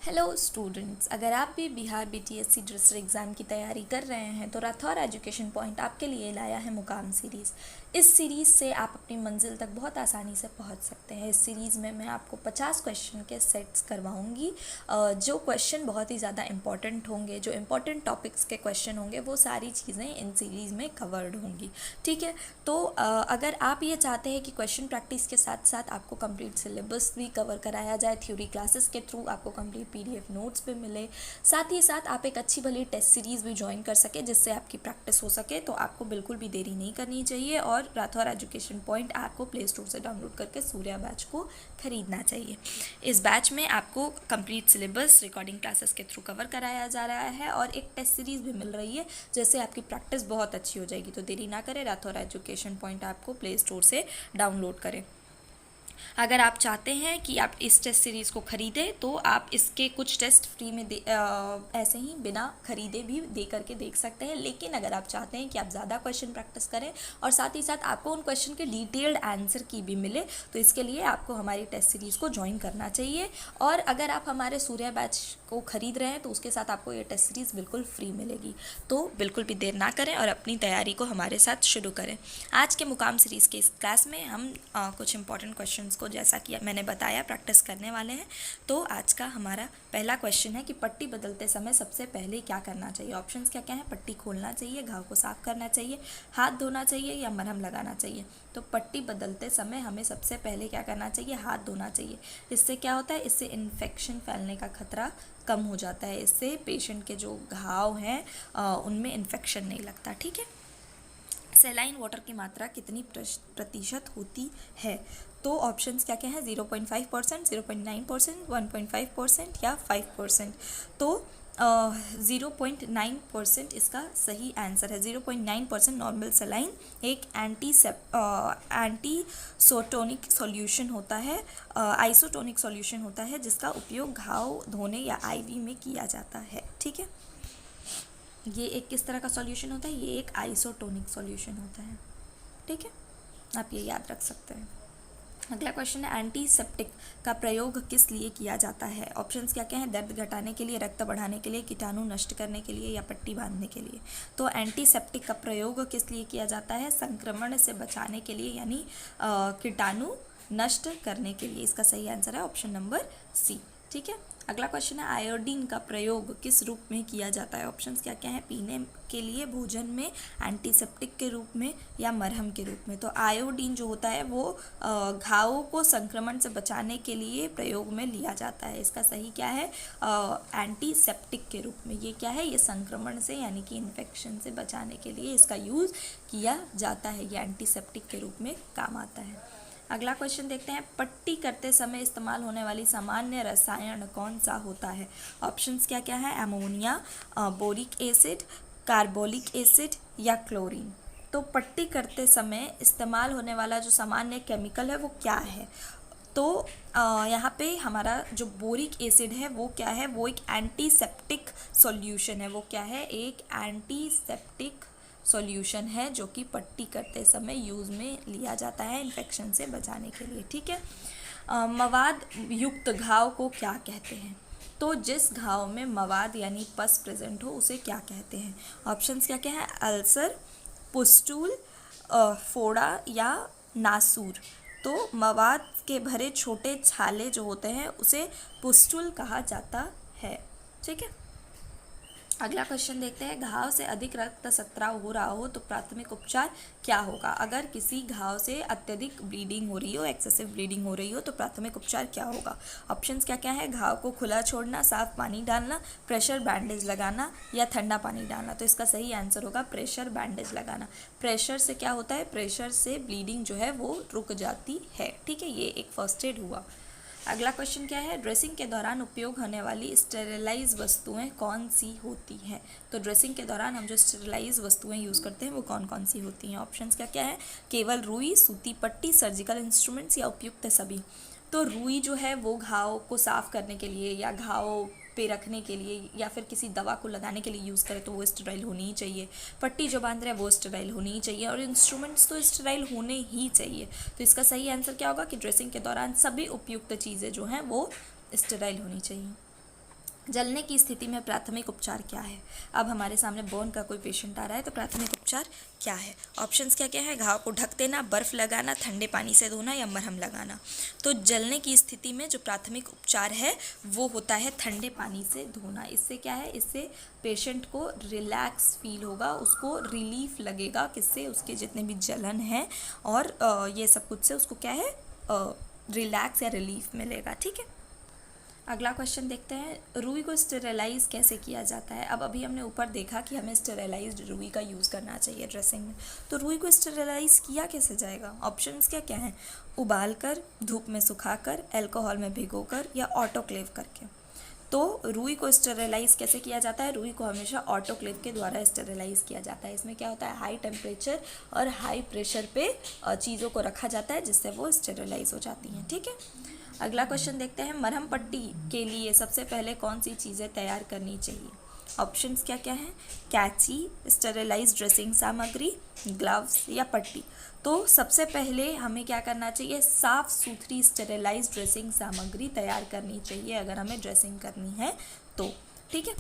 Hello students, अगर आप भी बिहार बीटीएससी ड्रेसर एग्ज़ाम की तैयारी कर रहे हैं तो राठौर एजुकेशन पॉइंट आपके लिए लाया है मुकाम सीरीज़। इस सीरीज़ से आप अपनी मंजिल तक बहुत आसानी से पहुंच सकते हैं। इस सीरीज़ में मैं आपको 50 क्वेश्चन के सेट्स करवाऊंगी। जो क्वेश्चन बहुत ही ज़्यादा इंपॉर्टेंट होंगे, जो इंपॉर्टेंट टॉपिक्स के क्वेश्चन होंगे, वो सारी चीज़ें इन सीरीज़ में कवर्ड होंगी। ठीक है, तो अगर आप ये चाहते हैं कि क्वेश्चन प्रैक्टिस के साथ साथ आपको कंप्लीट सिलेबस भी कवर कराया जाए, थ्योरी क्लासेस के थ्रू आपको कंप्लीट पीडीएफ नोट्स भी मिले, साथ ही साथ आप एक अच्छी भली टेस्ट सीरीज़ भी ज्वाइन कर सके जिससे आपकी प्रैक्टिस हो सके, तो आपको बिल्कुल भी देरी नहीं करनी चाहिए और राठौर एजुकेशन पॉइंट ऐप को प्ले स्टोर से डाउनलोड करके सूर्या बैच को खरीदना चाहिए। इस बैच में आपको कंप्लीट सिलेबस रिकॉर्डिंग क्लासेस के थ्रू कवर कराया जा रहा है और एक टेस्ट सीरीज़ भी मिल रही है जिससे आपकी प्रैक्टिस बहुत अच्छी हो जाएगी। तो देरी ना करें, राठौर एजुकेशन पॉइंट ऐप को प्ले स्टोर से डाउनलोड करें। अगर आप चाहते हैं कि आप इस टेस्ट सीरीज़ को ख़रीदें तो आप इसके कुछ टेस्ट फ्री में ऐसे ही बिना ख़रीदे भी दे करके देख सकते हैं। लेकिन अगर आप चाहते हैं कि आप ज़्यादा क्वेश्चन प्रैक्टिस करें और साथ ही साथ आपको उन क्वेश्चन के डिटेल्ड आंसर की भी मिले, तो इसके लिए आपको हमारी टेस्ट सीरीज़ को ज्वाइन करना चाहिए। और अगर आप हमारे सूर्या बैच को ख़रीद रहे हैं तो उसके साथ आपको ये टेस्ट सीरीज़ बिल्कुल फ्री मिलेगी। तो बिल्कुल भी देर ना करें और अपनी तैयारी को हमारे साथ शुरू करें। आज के मुकाम सीरीज़ के इस क्लास में हम कुछ इंपॉर्टेंट क्वेश्चंस को, जैसा कि मैंने बताया, प्रैक्टिस करने वाले हैं। तो आज का हमारा पहला क्वेश्चन है कि पट्टी बदलते समय सबसे पहले क्या करना चाहिए। ऑप्शंस क्या क्या हैं? पट्टी खोलना चाहिए, घाव को साफ करना चाहिए, हाथ धोना चाहिए या मरहम लगाना चाहिए। तो पट्टी बदलते समय हमें सबसे पहले क्या करना चाहिए? हाथ धोना चाहिए। इससे क्या होता है? इससे इन्फेक्शन फैलने का खतरा कम हो जाता है। इससे पेशेंट के जो घाव हैं उनमें इन्फेक्शन नहीं लगता। ठीक है। सेलाइन वाटर की मात्रा कितनी प्रतिशत होती है? तो ऑप्शंस क्या क्या हैं? 0.5%, 0.9%, 1.5% या 5%। तो 0.9% इसका सही आंसर है। 0.9% नॉर्मल सेलाइन एक एंटीसोटोनिक सॉल्यूशन होता है, आइसोटोनिक सॉल्यूशन होता है जिसका उपयोग घाव धोने या आईवी में किया जाता है। ठीक है, ये एक किस तरह का सॉल्यूशन होता है? ये एक आइसोटोनिक सॉल्यूशन होता है। ठीक है, आप ये याद रख सकते हैं। अगला क्वेश्चन है, एंटीसेप्टिक का प्रयोग किस लिए किया जाता है? ऑप्शंस क्या क्या हैं? दर्द घटाने के लिए, रक्त बढ़ाने के लिए, कीटाणु नष्ट करने के लिए या पट्टी बांधने के लिए। तो एंटीसेप्टिक का प्रयोग किस लिए किया जाता है? संक्रमण से बचाने के लिए, यानी कीटाणु नष्ट करने के लिए। इसका सही आंसर है ऑप्शन नंबर सी। ठीक है, अगला क्वेश्चन है, आयोडीन का प्रयोग किस रूप में किया जाता है? ऑप्शंस क्या क्या हैं? पीने के लिए, भोजन में, एंटीसेप्टिक के रूप में या मरहम के रूप में। तो आयोडीन जो होता है वो घावों को संक्रमण से बचाने के लिए प्रयोग में लिया जाता है। इसका सही क्या है? एंटीसेप्टिक के रूप में। ये क्या है? ये संक्रमण से यानी कि इन्फेक्शन से बचाने के लिए इसका यूज़ किया जाता है। ये एंटीसेप्टिक के रूप में काम आता है। अगला क्वेश्चन देखते हैं, पट्टी करते समय इस्तेमाल होने वाली सामान्य रसायन कौन सा होता है? ऑप्शंस क्या क्या है? Ammonia, boric acid, carbolic acid या क्लोरीन। तो पट्टी करते समय इस्तेमाल होने वाला जो सामान्य केमिकल है वो क्या है? तो यहाँ पे हमारा जो बोरिक एसिड है वो क्या है? वो एक एंटीसेप्टिक सॉल्यूशन है। वो क्या है? एक एंटीसेप्टिक सॉल्यूशन है जो कि पट्टी करते समय यूज़ में लिया जाता है इन्फेक्शन से बचाने के लिए। ठीक है, मवाद युक्त घाव को क्या कहते हैं? तो जिस घाव में मवाद यानी पस प्रेजेंट हो उसे क्या कहते हैं? ऑप्शंस क्या क्या है? अल्सर, पुस्टूल, फोड़ा या नासूर। तो मवाद के भरे छोटे छाले जो होते हैं उसे पुस्टूल कहा जाता है। ठीक है, अगला क्वेश्चन देखते हैं, घाव से अधिक रक्तस्राव हो रहा हो तो प्राथमिक उपचार क्या होगा? अगर किसी घाव से अत्यधिक ब्लीडिंग हो रही हो, एक्सेसिव ब्लीडिंग हो रही हो, तो प्राथमिक उपचार क्या होगा? ऑप्शंस क्या क्या है? घाव को खुला छोड़ना, साफ पानी डालना, प्रेशर बैंडेज लगाना या ठंडा पानी डालना। तो इसका सही आंसर होगा प्रेशर बैंडेज लगाना। प्रेशर से क्या होता है? प्रेशर से ब्लीडिंग जो है वो रुक जाती है। ठीक है, ये एक फर्स्ट एड हुआ। अगला क्वेश्चन क्या है, ड्रेसिंग के दौरान उपयोग होने वाली स्टेरिलाइज वस्तुएं कौन सी होती हैं? तो ड्रेसिंग के दौरान हम जो स्टेरिलाइज वस्तुएं यूज़ करते हैं वो कौन कौन सी होती हैं? ऑप्शंस क्या क्या है? केवल रुई, सूती पट्टी, सर्जिकल इंस्ट्रूमेंट्स या उपयुक्त सभी। तो रुई जो है वो घाव को साफ़ करने के लिए या घाव पे रखने के लिए या फिर किसी दवा को लगाने के लिए यूज़ करें तो वो स्टेराइल होनी ही चाहिए। पट्टी जो बांध रहे हैं वो स्टेराइल होनी ही चाहिए और इंस्ट्रूमेंट्स तो स्टेराइल होने ही चाहिए। तो इसका सही आंसर क्या होगा कि ड्रेसिंग के दौरान सभी उपयुक्त चीज़ें जो हैं वो स्टेराइल होनी चाहिए। जलने की स्थिति में प्राथमिक उपचार क्या है। अब हमारे सामने बर्न का कोई पेशेंट आ रहा है तो प्राथमिक उपचार क्या है। ऑप्शंस क्या क्या है, घाव को ढक देना, बर्फ़ लगाना, ठंडे पानी से धोना या मरहम लगाना। तो जलने की स्थिति में जो प्राथमिक उपचार है वो होता है ठंडे पानी से धोना। इससे क्या है, इससे पेशेंट को रिलैक्स फील होगा, उसको रिलीफ लगेगा, किससे, उसके जितने भी जलन है और ये सब कुछ से उसको क्या है, रिलैक्स या रिलीफ मिलेगा। ठीक है, अगला क्वेश्चन देखते हैं, रुई को स्टेरिलाइज कैसे किया जाता है। अब अभी हमने ऊपर देखा कि हमें स्टेरिलाइज्ड रुई का यूज़ करना चाहिए ड्रेसिंग में, तो रुई को स्टेरिलाइज किया कैसे जाएगा। ऑप्शंस क्या क्या हैं, उबाल कर, धूप में सुखाकर, अल्कोहल में भिगोकर या ऑटोक्लेव करके। तो रुई को स्टेरिलाइज कैसे किया जाता है, रुई को हमेशा ऑटोक्लेव के द्वारा स्टेरिलाइज किया जाता है। इसमें क्या होता है, हाई टेम्परेचर और हाई प्रेशर पे चीज़ों को रखा जाता है जिससे वो स्टेरिलाइज हो जाती हैं। ठीक है, अगला क्वेश्चन देखते हैं, मरहम पट्टी के लिए सबसे पहले कौन सी चीज़ें तैयार करनी चाहिए। ऑप्शंस क्या क्या हैं, कैंची, स्टेरिलाइज ड्रेसिंग सामग्री, ग्लव्स या पट्टी। तो सबसे पहले हमें क्या करना चाहिए, साफ़ सुथरी स्टेरिलाइज ड्रेसिंग सामग्री तैयार करनी चाहिए अगर हमें ड्रेसिंग करनी है तो। ठीक है,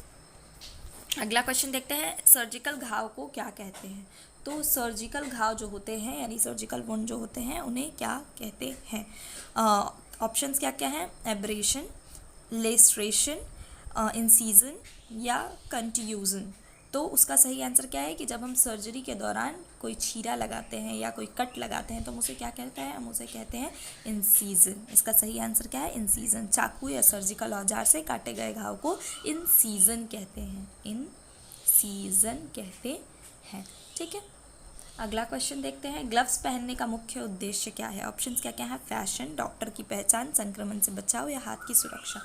अगला क्वेश्चन देखते हैं, सर्जिकल घाव को क्या कहते हैं। तो सर्जिकल घाव जो होते हैं यानी सर्जिकल वुंड जो होते हैं उन्हें क्या कहते हैं। ऑप्शंस क्या क्या हैं, एब्रेशन, लेस्ट्रेशन, इंसीजन या कंट्यूजन। तो उसका सही आंसर क्या है कि जब हम सर्जरी के दौरान कोई छीरा लगाते हैं या कोई कट लगाते हैं तो हम उसे क्या कहते हैं, हम उसे कहते हैं इंसीजन। इसका सही आंसर क्या है, इंसीजन। चाकू या सर्जिकल औजार से काटे गए घाव को इंसीजन कहते हैं, इंसीजन कहते हैं। ठीक है, अगला क्वेश्चन देखते हैं, ग्लव्स पहनने का मुख्य उद्देश्य क्या है। ऑप्शंस क्या क्या है, फैशन, डॉक्टर की पहचान, संक्रमण से बचाव या हाथ की सुरक्षा।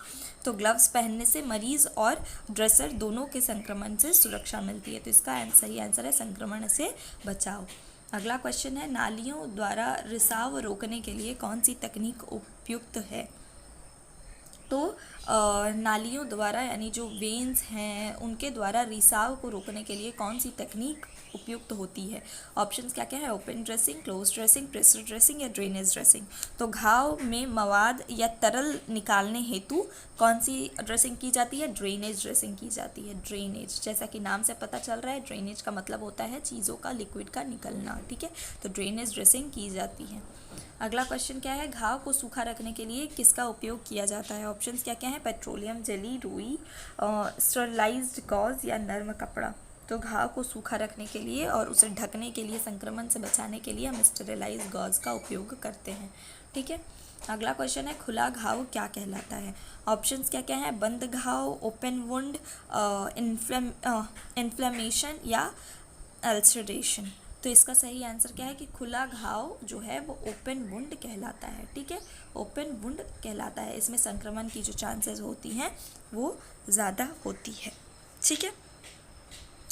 तो ग्लव्स पहनने से मरीज और ड्रेसर दोनों के संक्रमण से सुरक्षा मिलती है, तो इसका सही आंसर है संक्रमण से बचाव। अगला क्वेश्चन है, नालियों द्वारा रिसाव रोकने के लिए कौन सी तकनीक उपयुक्त है। तो नालियों द्वारा यानी जो वेन्स हैं उनके द्वारा रिसाव को रोकने के लिए कौन सी तकनीक उपयुक्त होती है। ऑप्शंस क्या क्या है, open dressing, close dressing, pressure dressing या ड्रेनेज ड्रेसिंग। तो घाव में मवाद या तरल निकालने हेतु कौन सी ड्रेसिंग की जाती है, ड्रेनेज ड्रेसिंग की जाती है। ड्रेनेज, जैसा कि नाम से पता चल रहा है, ड्रेनेज का मतलब होता है चीज़ों का, लिक्विड का निकलना। ठीक है, तो ड्रेनेज ड्रेसिंग की जाती है। अगला क्वेश्चन क्या है, घाव को सूखा रखने के लिए किसका उपयोग किया जाता है। ऑप्शंस क्या क्या है, पेट्रोलियम जेली, रुई, स्टरलाइज्ड गॉज या नर्म कपड़ा। तो घाव को सूखा रखने के लिए और उसे ढकने के लिए, संक्रमण से बचाने के लिए हम स्टरलाइज्ड गॉज का उपयोग करते हैं। ठीक है, अगला क्वेश्चन है, खुला घाव क्या कहलाता है। ऑप्शंस क्या क्या है, बंद घाव, ओपन वुंड, इन्फ्लेमेशन या अल्सरेशन। तो इसका सही आंसर क्या है कि खुला घाव जो है वो ओपन वुंड कहलाता है। ठीक है, ओपन वुंड कहलाता है, इसमें संक्रमण की जो चांसेस होती हैं वो ज़्यादा होती है। ठीक है,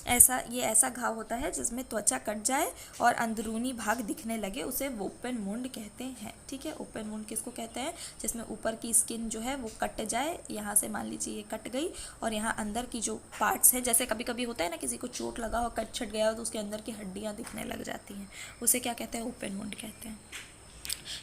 ये ऐसा घाव होता है जिसमें त्वचा कट जाए और अंदरूनी भाग दिखने लगे, उसे ओपन वुंड कहते हैं। ठीक है, ओपन वुंड किसको कहते हैं, जिसमें ऊपर की स्किन जो है वो कट जाए, यहाँ से मान लीजिए ये कट गई और यहाँ अंदर की जो पार्ट्स है, जैसे कभी कभी होता है ना किसी को चोट लगा हो, कट छट गया हो तो उसके अंदर की हड्डियाँ दिखने लग जाती हैं, उसे क्या कहते हैं, ओपन वुंड कहते हैं।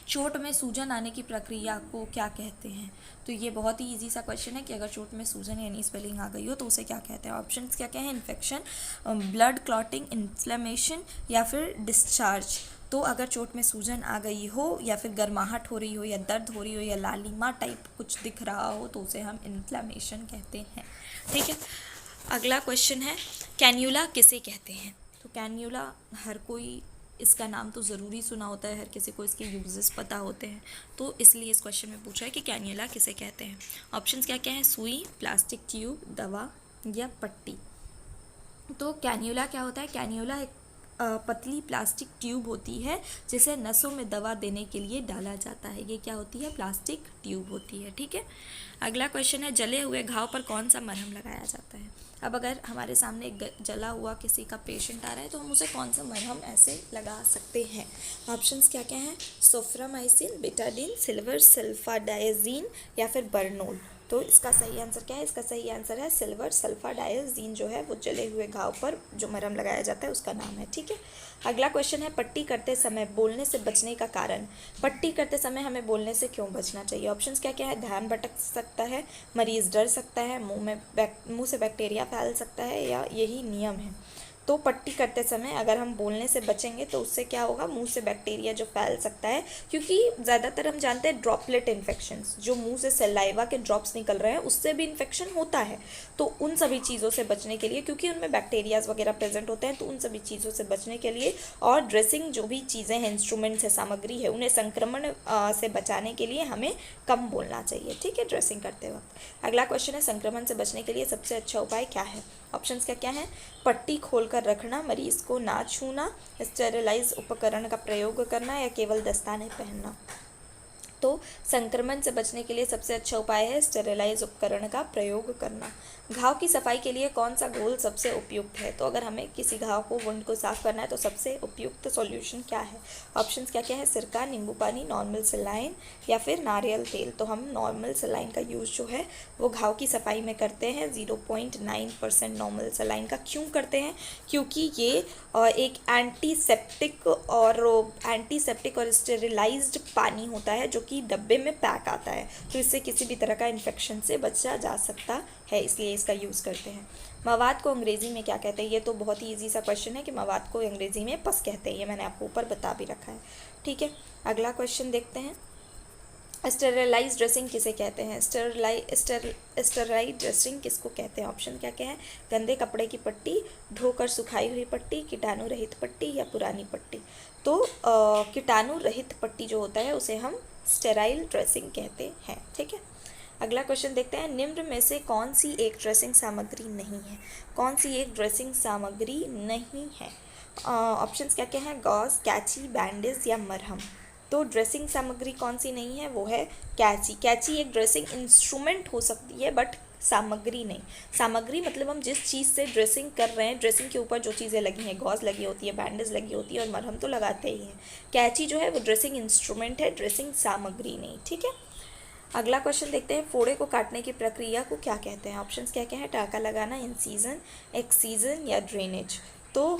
चोट में सूजन आने की प्रक्रिया को क्या कहते हैं। तो ये बहुत ही इजी सा क्वेश्चन है कि अगर चोट में सूजन यानी स्वेलिंग आ गई हो तो उसे क्या कहते हैं। ऑप्शंस क्या क्या है, इन्फेक्शन, ब्लड क्लॉटिंग, इन्फ्लेमेशन या फिर डिस्चार्ज। तो अगर चोट में सूजन आ गई हो या फिर गर्माहट हो रही हो या दर्द हो रही हो या लालिमा टाइप कुछ दिख रहा हो तो उसे हम इन्फ्लेमेशन कहते हैं। ठीक है, अगला क्वेश्चन है, कैन्यूला किसे कहते हैं। तो कैन्यूला हर कोई इसका नाम तो ज़रूरी सुना होता है, हर किसी को इसके यूजेस पता होते हैं, तो इसलिए इस क्वेश्चन में पूछा है कि कैन्यूला किसे कहते हैं। ऑप्शंस क्या क्या है, सुई, प्लास्टिक ट्यूब, दवा या पट्टी। तो कैन्यूला क्या होता है, कैन्यूला एक पतली प्लास्टिक ट्यूब होती है जिसे नसों में दवा देने के लिए डाला जाता है। ये क्या होती है, प्लास्टिक ट्यूब होती है। ठीक है, अगला क्वेश्चन है, जले हुए घाव पर कौन सा मरहम लगाया जाता है। अब अगर हमारे सामने एक जला हुआ किसी का पेशेंट आ रहा है तो हम उसे कौन सा मरहम ऐसे लगा सकते हैं। ऑप्शंस क्या क्या हैं, सोफ्रामाइसिन, बेटाडीन, सिल्वर सल्फाडाइजीन या फिर बर्नोल। तो इसका सही आंसर क्या है? इसका सही आंसर है सिल्वर सल्फाडाइजीन जो है वो जले हुए घाव पर जो मरहम लगाया जाता है उसका नाम है। ठीक है, अगला क्वेश्चन है पट्टी करते समय बोलने से बचने का कारण। पट्टी करते समय हमें बोलने से क्यों बचना चाहिए? ऑप्शंस क्या क्या है? ध्यान भटक सकता है, मरीज डर सकता है, मुंह से बैक्टीरिया फैल सकता है, या यही नियम है। तो पट्टी करते समय अगर हम बोलने से बचेंगे तो उससे क्या होगा? मुंह से बैक्टीरिया जो फैल सकता है, क्योंकि ज़्यादातर हम जानते हैं ड्रॉपलेट इन्फेक्शंस, जो मुंह से सलाइवा के ड्रॉप्स निकल रहे हैं उससे भी इन्फेक्शन होता है। तो उन सभी चीज़ों से बचने के लिए, क्योंकि उनमें बैक्टीरियाज वगैरह प्रेजेंट होते हैं, तो उन सभी चीज़ों से बचने के लिए और ड्रेसिंग जो भी चीज़ें हैं, इंस्ट्रूमेंट्स है, सामग्री है, उन्हें संक्रमण से बचाने के लिए हमें कम बोलना चाहिए। ठीक है, ड्रेसिंग करते वक्त। अगला क्वेश्चन है संक्रमण से बचने के लिए सबसे अच्छा उपाय क्या है? ऑप्शंस क्या क्या हैं? पट्टी खोलकर रखना, मरीज को ना छूना, स्टेरिलाइज उपकरण का प्रयोग करना, या केवल दस्ताने पहनना। तो संक्रमण से बचने के लिए सबसे अच्छा उपाय है स्टेरिलाइज उपकरण का प्रयोग करना। घाव की सफाई के लिए कौन सा घोल सबसे उपयुक्त है? तो अगर हमें किसी घाव को, वुंड को साफ करना है तो सबसे उपयुक्त सॉल्यूशन क्या है? ऑप्शंस क्या क्या है? सिरका, नींबू पानी, नॉर्मल सलाइन, या फिर नारियल तेल। तो हम नॉर्मल सलाइन का यूज़ जो है वो घाव की सफाई में करते हैं। 0.9% नॉर्मल सलाइन का क्यों करते हैं? क्योंकि ये एक एंटीसेप्टिक और स्टेरिलाइज्ड पानी होता है जो कि डब्बे में पैक आता है, तो इससे किसी भी तरह का इन्फेक्शन से बचा जा सकता है, इसलिए इसका यूज़ करते हैं। मवाद को अंग्रेज़ी में क्या कहते हैं? ये तो बहुत ही ईजी सा क्वेश्चन है कि मवाद को अंग्रेज़ी में पस कहते हैं, ये मैंने आपको ऊपर बता भी रखा है। ठीक है, अगला क्वेश्चन देखते हैं। स्टेरिलाइज ड्रेसिंग किसे कहते हैं? स्टेराइल ड्रेसिंग किसको कहते हैं? ऑप्शन क्या क्या है? गंदे कपड़े की पट्टी, धोकर सुखाई हुई पट्टी, कीटाणु रहित पट्टी, या पुरानी पट्टी। तो कीटाणु रहित पट्टी जो होता है उसे हम स्टेराइल ड्रेसिंग कहते हैं। ठीक है, अगला क्वेश्चन देखते हैं। निम्न में से कौन सी एक ड्रेसिंग सामग्री नहीं है? कौन सी एक ड्रेसिंग सामग्री नहीं है? ऑप्शंस क्या क्या हैं? गॉज, कैची, बैंडेज, या मरहम। तो ड्रेसिंग सामग्री कौन सी नहीं है? वो है कैची। कैची एक ड्रेसिंग इंस्ट्रूमेंट हो सकती है बट सामग्री नहीं। सामग्री मतलब हम जिस चीज़ से ड्रेसिंग कर रहे हैं, ड्रेसिंग के ऊपर जो चीज़ें लगी हैं, गॉज लगी होती है, बैंडेज लगी होती है, और मरहम तो लगाते ही हैं। कैची जो है वो ड्रेसिंग इंस्ट्रूमेंट है, ड्रेसिंग सामग्री नहीं। ठीक है, अगला क्वेश्चन देखते हैं। फोड़े को काटने की प्रक्रिया को क्या कहते हैं? ऑप्शंस क्या क्या है? टाँका लगाना, इंसीजन, एक्सीजन, या ड्रेनेज। तो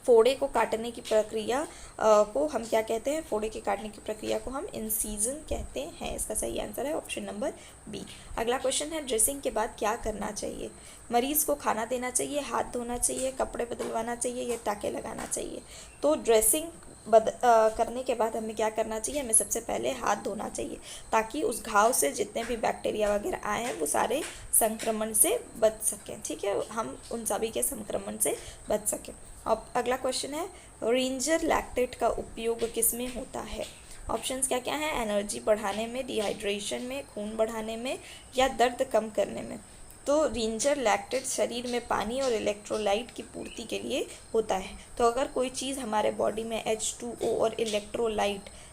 फोड़े को काटने की प्रक्रिया को हम क्या कहते हैं? फोड़े के काटने की प्रक्रिया को हम इंसीजन कहते हैं। इसका सही आंसर है ऑप्शन नंबर बी। अगला क्वेश्चन है ड्रेसिंग के बाद क्या करना चाहिए? मरीज को खाना देना चाहिए, हाथ धोना चाहिए, कपड़े बदलवाना चाहिए, या टाँके लगाना चाहिए। तो ड्रेसिंग करने के बाद हमें क्या करना चाहिए? हमें सबसे पहले हाथ धोना चाहिए, ताकि उस घाव से जितने भी बैक्टीरिया वगैरह आए हैं वो सारे संक्रमण से बच सकें। ठीक है, हम उन सभी के संक्रमण से बच सकें। अब अगला क्वेश्चन है रेंजर लैक्टेट का उपयोग किस में होता है? ऑप्शंस क्या क्या हैं? एनर्जी बढ़ाने में, डिहाइड्रेशन में, खून बढ़ाने में, या दर्द कम करने में। तो रेंजर लैक्टेट शरीर में पानी और इलेक्ट्रोलाइट की पूर्ति के लिए होता है। तो अगर कोई चीज़ हमारे बॉडी में H2O और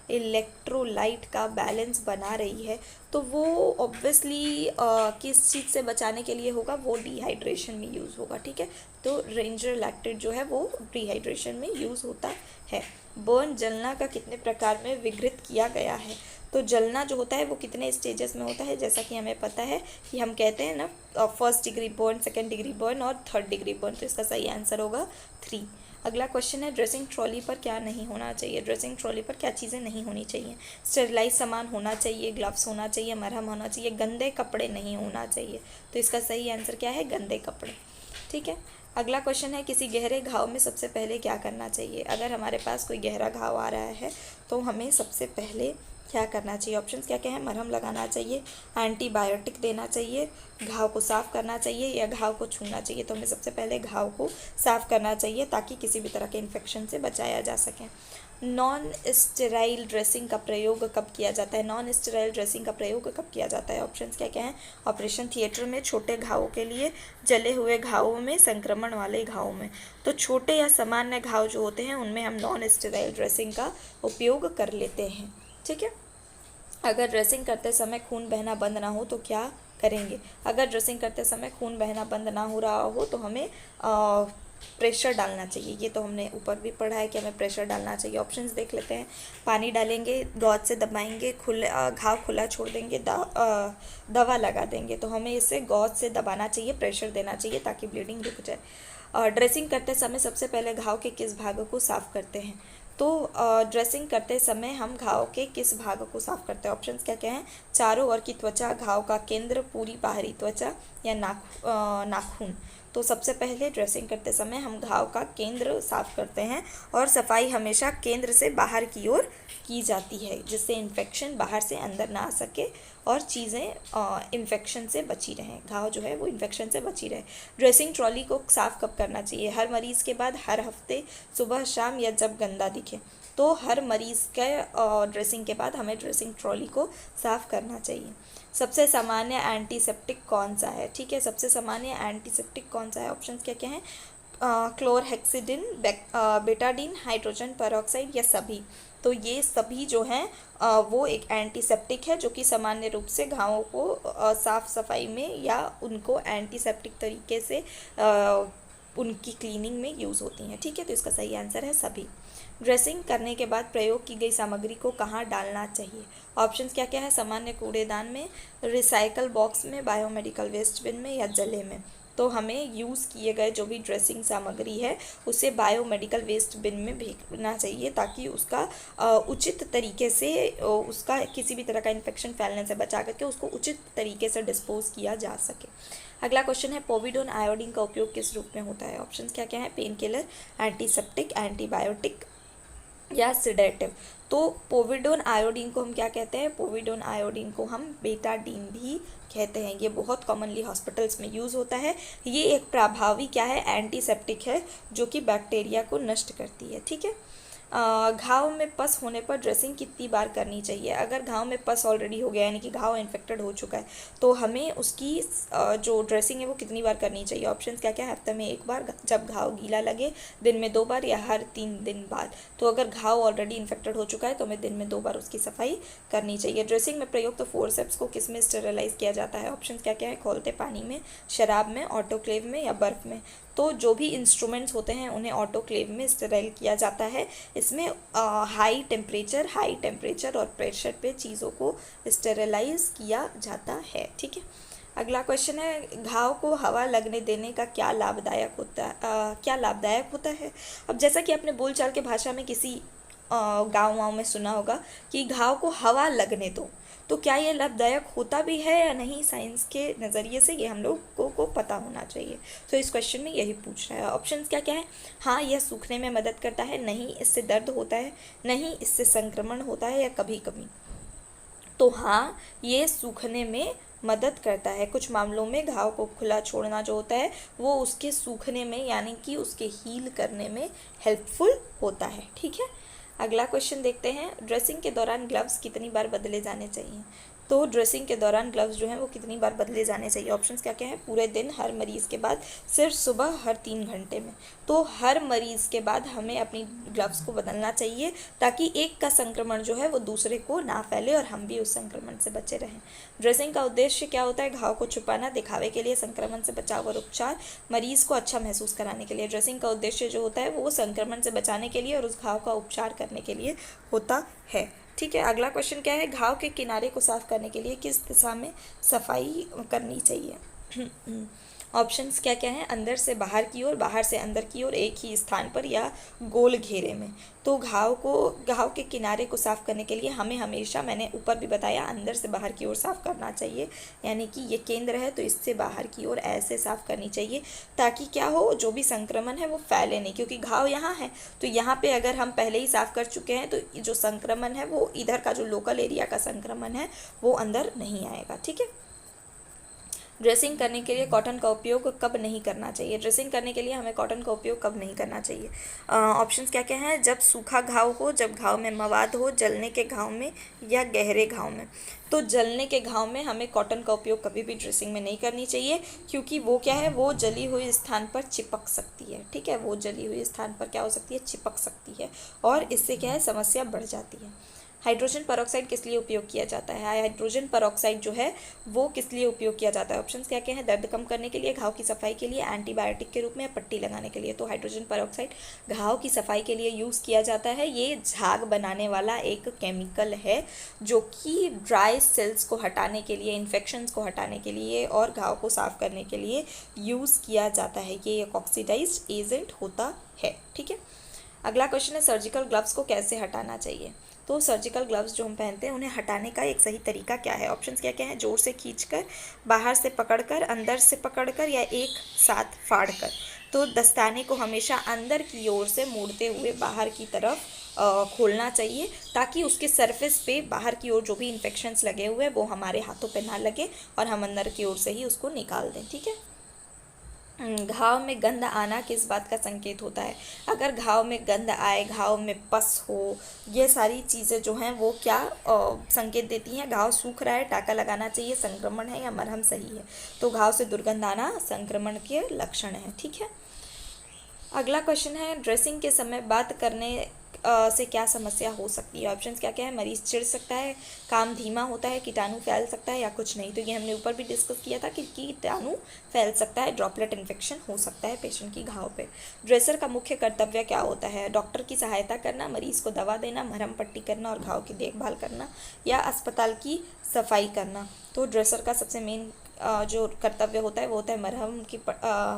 इलेक्ट्रोलाइट का बैलेंस बना रही है तो वो ऑब्वियसली किस चीज़ से बचाने के लिए होगा? वो डिहाइड्रेशन में यूज़ होगा। ठीक है, तो रेंजर लैक्टेट जो है वो डिहाइड्रेशन में यूज़ होता है। बर्न, जलना का कितने प्रकार में विघटित किया गया है? तो जलना जो होता है वो कितने स्टेजेस में होता है? जैसा कि हमें पता है कि हम कहते हैं ना first degree burn, second degree burn और थर्ड डिग्री बर्न। तो इसका सही आंसर होगा 3। अगला क्वेश्चन है ड्रेसिंग ट्रॉली पर क्या नहीं होना चाहिए? ड्रेसिंग ट्रॉली पर क्या चीज़ें नहीं होनी चाहिए? स्टेरिलाइज सामान होना चाहिए, ग्लव्स होना चाहिए, मरहम होना चाहिए, गंदे कपड़े नहीं होना चाहिए। तो इसका सही आंसर क्या है? गंदे कपड़े। ठीक है, अगला क्वेश्चन है किसी गहरे घाव में सबसे पहले क्या करना चाहिए? अगर हमारे पास कोई गहरा घाव आ रहा है तो हमें सबसे पहले क्या करना चाहिए? ऑप्शंस क्या क्या है? मरहम लगाना चाहिए, एंटीबायोटिक देना चाहिए, घाव को साफ़ करना चाहिए, या घाव को छूना चाहिए। तो हमें सबसे पहले घाव को साफ़ करना चाहिए ताकि किसी भी तरह के इन्फेक्शन से बचाया जा सके। नॉन स्टेराइल ड्रेसिंग का प्रयोग कब किया जाता है? नॉन स्टेराइल ड्रेसिंग का प्रयोग कब किया जाता है? ऑप्शंस क्या क्या हैं? ऑपरेशन थिएटर में, छोटे घावों के लिए, जले हुए घावों में, संक्रमण वाले घावों में। तो छोटे या सामान्य घाव जो होते हैं उनमें हम नॉन स्टेराइल ड्रेसिंग का उपयोग कर लेते हैं। ठीक है, अगर ड्रेसिंग करते समय खून बहना बंद ना हो तो क्या करेंगे? अगर ड्रेसिंग करते समय खून बहना बंद ना हो रहा हो तो हमें प्रेशर डालना चाहिए, ये तो हमने ऊपर भी पढ़ा है कि हमें प्रेशर डालना चाहिए। ऑप्शंस देख लेते हैं। पानी डालेंगे, गॉज से दबाएंगे, घाव खुला छोड़ देंगे, दवा लगा देंगे। तो हमें इसे गॉज से दबाना चाहिए, प्रेशर देना चाहिए ताकि ब्लीडिंग रुक जाए। ड्रेसिंग करते समय सबसे पहले घाव के किस भाग को साफ़ करते हैं? तो ड्रेसिंग करते समय हम घाव के किस भाग को साफ़ करते हैं? ऑप्शंस क्या क्या हैं? चारों ओर की त्वचा, घाव का केंद्र, पूरी बाहरी त्वचा या नाखून। तो सबसे पहले ड्रेसिंग करते समय हम घाव का केंद्र साफ़ करते हैं और सफाई हमेशा केंद्र से बाहर की ओर की जाती है, जिससे इन्फेक्शन बाहर से अंदर ना आ सके और चीज़ें इन्फेक्शन से बची रहें, घाव जो है वो इन्फेक्शन से बची रहे। ड्रेसिंग ट्रॉली को साफ़ कब करना चाहिए? हर मरीज़ के बाद, हर हफ्ते, सुबह शाम या जब गंदा दिखे। तो हर मरीज़ के ड्रेसिंग के बाद हमें ड्रेसिंग ट्रॉली को साफ़ करना चाहिए। सबसे सामान्य एंटीसेप्टिक कौन सा है? ठीक है, सबसे सामान्य एंटीसेप्टिक कौन सा है? ऑप्शंस क्या क्या हैं? क्लोरहेक्सिडिन, बेटाडीन, हाइड्रोजन पेरोक्साइड या सभी। तो ये सभी जो हैं वो एक एंटीसेप्टिक है जो कि सामान्य रूप से घावों को साफ़ सफाई में या उनको एंटीसेप्टिक तरीके से उनकी क्लीनिंग में यूज़ होती हैं। ठीक है, तो इसका सही आंसर है सभी। ड्रेसिंग करने के बाद प्रयोग की गई सामग्री को कहाँ डालना चाहिए? ऑप्शंस क्या क्या है? सामान्य कूड़ेदान में, रिसाइकल बॉक्स में, बायोमेडिकल वेस्ट बिन में या जले में। तो हमें यूज़ किए गए जो भी ड्रेसिंग सामग्री है उसे बायोमेडिकल वेस्ट बिन में भेजना चाहिए ताकि उसका उचित तरीके से उसका किसी भी तरह का इन्फेक्शन फैलने से बचा करके उसको उचित तरीके से डिस्पोज किया जा सके। अगला क्वेश्चन है, पोविडोन आयोडीन का उपयोग किस रूप में होता है? ऑप्शंस क्या क्या है? पेन किलर, एंटीसेप्टिक, एंटीबायोटिक या सिडेटिव। तो पोविडोन आयोडीन को हम क्या कहते हैं? पोविडोन आयोडीन को हम बेटाडीन भी कहते हैं। ये बहुत कॉमनली हॉस्पिटल्स में यूज़ होता है। ये एक प्रभावी क्या है? एंटीसेप्टिक है जो कि बैक्टीरिया को नष्ट करती है। ठीक है। घाव में पस होने पर ड्रेसिंग कितनी बार करनी चाहिए? अगर घाव में पस ऑलरेडी हो गया यानी कि घाव इन्फेक्टेड हो चुका है तो हमें उसकी जो ड्रेसिंग है वो कितनी बार करनी चाहिए? ऑप्शंस क्या क्या है? हफ्ते में 1 बार, जब घाव गीला लगे, दिन में 2 बार या हर 3 दिन बाद। तो अगर घाव ऑलरेडी इन्फेक्टेड हो चुका है तो हमें दिन में 2 बार उसकी सफाई करनी चाहिए। ड्रेसिंग में प्रयुक्त फोर्सेप्स को किस में स्टेरिलाइज किया जाता है? ऑप्शंस क्या क्या है? खोलते पानी में, शराब में, ऑटोक्लेव में या बर्फ़ में। तो जो भी इंस्ट्रूमेंट्स होते हैं उन्हें ऑटोक्लेव में स्टेराइल किया जाता है। इसमें हाई टेम्परेचर और प्रेशर पे चीज़ों को स्टेरिलाइज किया जाता है। ठीक है। अगला क्वेश्चन है, घाव को हवा लगने देने का क्या लाभदायक होता है? अब जैसा कि आपने बोलचाल के भाषा में किसी गाँव में सुना होगा कि घाव को हवा लगने दो, तो क्या ये लाभदायक होता भी है या नहीं? साइंस के नज़रिए से ये हम लोगों को पता होना चाहिए। तो इस क्वेश्चन में यही पूछ रहा है। ऑप्शंस क्या क्या है? हाँ, यह सूखने में मदद करता है, नहीं इससे दर्द होता है, नहीं इससे संक्रमण होता है या कभी कभी। तो हाँ, ये सूखने में मदद करता है। कुछ मामलों में घाव को खुला छोड़ना जो होता है वो उसके सूखने में यानी कि उसके हील करने में हेल्पफुल होता है। ठीक है। अगला क्वेश्चन देखते हैं, ड्रेसिंग के दौरान ग्लव्स कितनी बार बदले जाने चाहिए? तो ड्रेसिंग के दौरान ग्लव्स जो हैं वो कितनी बार बदले जाने चाहिए? ऑप्शंस क्या क्या हैं? पूरे दिन, हर मरीज़ के बाद, सिर्फ सुबह, हर 3 घंटे में। तो हर मरीज़ के बाद हमें अपनी ग्लव्स को बदलना चाहिए ताकि एक का संक्रमण जो है वो दूसरे को ना फैले और हम भी उस संक्रमण से बचे रहें। ड्रेसिंग का उद्देश्य क्या होता है? घाव को छुपाना, दिखावे के लिए, संक्रमण से बचाव और उपचार, मरीज़ को अच्छा महसूस कराने के लिए। ड्रेसिंग का उद्देश्य जो होता है वो संक्रमण से बचाने के लिए और उस घाव का उपचार करने के लिए होता है। ठीक है। अगला क्वेश्चन क्या है, घाव के किनारे को साफ करने के लिए किस दिशा में सफाई करनी चाहिए? ऑप्शंस क्या क्या हैं? अंदर से बाहर की ओर, बाहर से अंदर की ओर, एक ही स्थान पर या गोल घेरे में। तो घाव के किनारे को साफ़ करने के लिए हमें हमेशा, मैंने ऊपर भी बताया, अंदर से बाहर की ओर साफ़ करना चाहिए। यानी कि ये केंद्र है तो इससे बाहर की ओर ऐसे साफ़ करनी चाहिए ताकि क्या हो, जो भी संक्रमण है वो फैले नहीं, क्योंकि घाव यहाँ है तो यहाँ पे अगर हम पहले ही साफ़ कर चुके हैं तो जो संक्रमण है वो इधर का जो लोकल एरिया का संक्रमण है वो अंदर नहीं आएगा। ठीक है। ड्रेसिंग करने के लिए कॉटन का उपयोग कब नहीं करना चाहिए? ड्रेसिंग करने के लिए हमें कॉटन का उपयोग कब नहीं करना चाहिए? ऑप्शंस क्या क्या हैं? जब सूखा घाव हो, जब घाव में मवाद हो, जलने के घाव में या गहरे घाव में। तो जलने के घाव में हमें कॉटन का उपयोग कभी भी ड्रेसिंग में नहीं करनी चाहिए, क्योंकि वो क्या है, वो जली हुई स्थान पर चिपक सकती है। ठीक है, वो जली हुई स्थान पर क्या हो सकती है? चिपक सकती है और इससे क्या है, समस्या बढ़ जाती है। हाइड्रोजन परऑक्साइड किस लिए उपयोग किया जाता है? हाइड्रोजन परऑक्साइड जो है वो किस लिए उपयोग किया जाता है? ऑप्शंस क्या क्या हैं? दर्द कम करने के लिए, घाव की सफाई के लिए, एंटीबायोटिक के रूप में, या पट्टी लगाने के लिए। तो हाइड्रोजन परऑक्साइड घाव की सफाई के लिए यूज़ किया जाता है। ये झाग बनाने वाला एक केमिकल है जो कि ड्राई सेल्स को हटाने के लिए, इन्फेक्शंस को हटाने के लिए और घाव को साफ करने के लिए यूज़ किया जाता है। ये एक ऑक्सीडाइज्ड एजेंट होता है। ठीक है, अगला क्वेश्चन है सर्जिकल ग्लव्स को कैसे हटाना चाहिए? तो सर्जिकल ग्लव्स जो हम पहनते हैं उन्हें हटाने का एक सही तरीका क्या है? ऑप्शंस क्या क्या हैं? जोर से खींचकर, बाहर से पकड़कर, अंदर से पकड़कर, या एक साथ फाड़कर। तो दस्ताने को हमेशा अंदर की ओर से मोड़ते हुए बाहर की तरफ खोलना चाहिए, ताकि उसके सरफेस पे बाहर की ओर जो भी इन्फेक्शंस लगे हुए हैं वो हमारे हाथों पे ना लगे और हम अंदर की ओर से ही उसको निकाल दें। ठीक है, घाव में गंध आना किस बात का संकेत होता है? अगर घाव में गंध आए, घाव में पस हो, ये सारी चीज़ें जो हैं वो क्या संकेत देती हैं? घाव सूख रहा है, टाँका लगाना चाहिए, संक्रमण है, या मरहम सही है? तो घाव से दुर्गंध आना संक्रमण के लक्षण है। ठीक है, अगला क्वेश्चन है ड्रेसिंग के समय बात करने से क्या समस्या हो सकती है? ऑप्शंस क्या क्या है? मरीज चिढ़ सकता है, काम धीमा होता है, कीटाणु फैल सकता है, या कुछ नहीं। तो ये हमने ऊपर भी डिस्कस किया था कि कीटाणु फैल सकता है, ड्रॉपलेट इन्फेक्शन हो सकता है पेशेंट की घाव पे। ड्रेसर का मुख्य कर्तव्य क्या होता है? डॉक्टर की सहायता करना, मरीज को दवा देना, मरहम पट्टी करना और घाव की देखभाल करना, या अस्पताल की सफाई करना। तो ड्रेसर का सबसे मेन जो कर्तव्य होता है वो होता है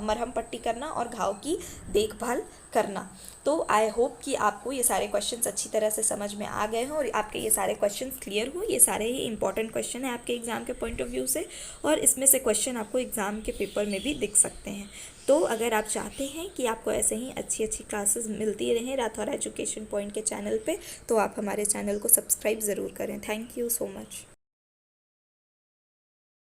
मरहम पट्टी करना और घाव की देखभाल करना। तो आई होप कि आपको ये सारे क्वेश्चंस अच्छी तरह से समझ में आ गए हों और आपके ये सारे क्वेश्चंस क्लियर हो। ये सारे ही इंपॉर्टेंट क्वेश्चन हैं आपके एग्ज़ाम के पॉइंट ऑफ व्यू से, और इसमें से क्वेश्चन आपको एग्ज़ाम के पेपर में भी दिख सकते हैं। तो अगर आप चाहते हैं कि आपको ऐसे ही अच्छी अच्छी क्लासेस मिलती रहें राठौर एजुकेशन पॉइंट के चैनल पे, तो आप हमारे चैनल को सब्सक्राइब ज़रूर करें। Thank you so much.